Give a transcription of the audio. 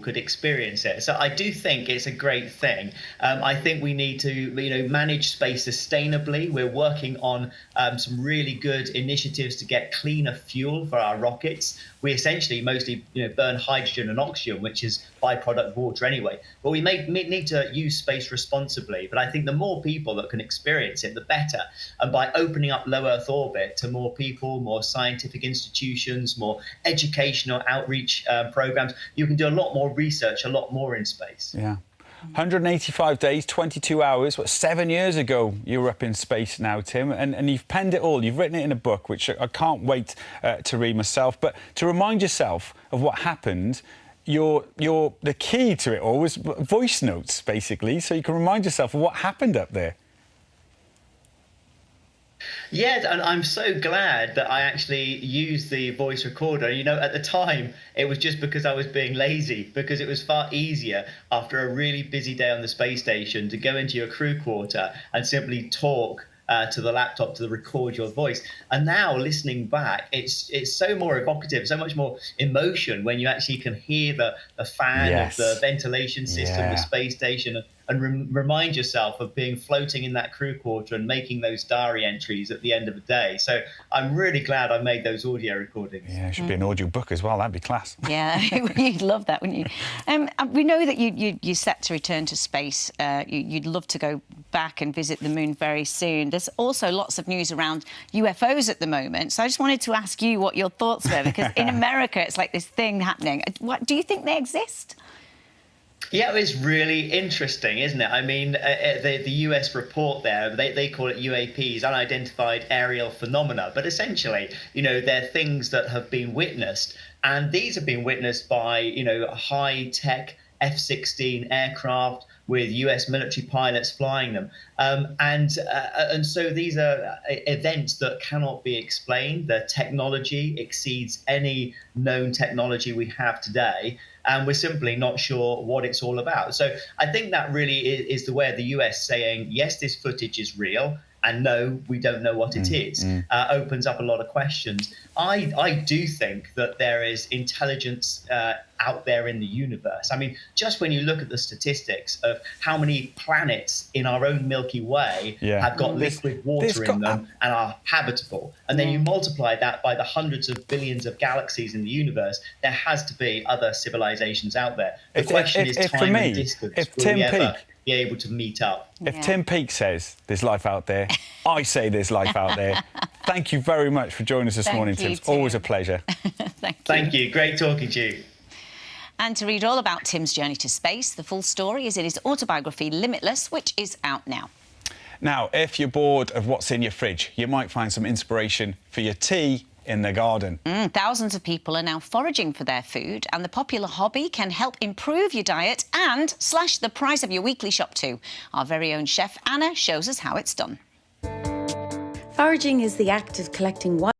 could experience it. So I do think it's a great thing. I think we need to, manage space sustainably. We're working on some really good initiatives to get cleaner fuel for our rockets. We essentially mostly, burn hydrogen and oxygen, which is byproduct water anyway. But we need to use space responsibly. But I think the more people that can experience it, the better. And by opening up low Earth orbit to more people, more scientific institutions, more educational outreach programs, you can do a lot more research, a lot more in space. Yeah. 185 days, 22 hours. 7 years ago you were up in space now, Tim, and you've penned it all. You've written it in a book, which I can't wait to read myself. But to remind yourself of what happened, the key to it all was voice notes, basically, so you can remind yourself of what happened up there. Yeah, and I'm so glad that I actually used the voice recorder. At the time, it was just because I was being lazy, because it was far easier after a really busy day on the space station to go into your crew quarter and simply talk to the laptop to record your voice. And now listening back, it's so more evocative, so much more emotion when you actually can hear the fan of the ventilation system, the space station, and remind yourself of being floating in that crew quarter and making those diary entries at the end of the day. So I'm really glad I made those audio recordings. Yeah, it should be an audio book as well. That'd be class. Yeah, you'd love that, wouldn't you? We know that you're set to return to space. You'd love to go back and visit the moon very soon. There's also lots of news around UFOs at the moment. So I just wanted to ask you what your thoughts were, because in America, it's like this thing happening. Do you think they exist? Yeah, it's really interesting, isn't it? I mean, the US report there, they call it UAPs, unidentified aerial phenomena. But essentially, they're things that have been witnessed. And these have been witnessed by, high-tech F-16 aircraft with US military pilots flying them. And so these are events that cannot be explained. The technology exceeds any known technology we have today. And we're simply not sure what it's all about. So I think that really is the way of the US saying, yes, this footage is real, and no, we don't know what it is, opens up a lot of questions. I do think that there is intelligence out there in the universe. I mean, just when you look at the statistics of how many planets in our own Milky Way have got liquid water in them and are habitable, and then you multiply that by the hundreds of billions of galaxies in the universe, there has to be other civilizations out there. The question is time and distance. Will we ever be able to meet up? If Tim Peake says there's life out there, I say there's life out there. Thank you very much for joining us this morning, Tim. It's always a pleasure. Thank you. Great talking to you. And to read all about Tim's journey to space, the full story is in his autobiography, Limitless, which is out now. Now, if you're bored of what's in your fridge, you might find some inspiration for your tea in the garden. Thousands of people are now foraging for their food, and the popular hobby can help improve your diet and slash the price of your weekly shop too. Our very own chef Anna shows us how it's done. Foraging is the act of collecting wild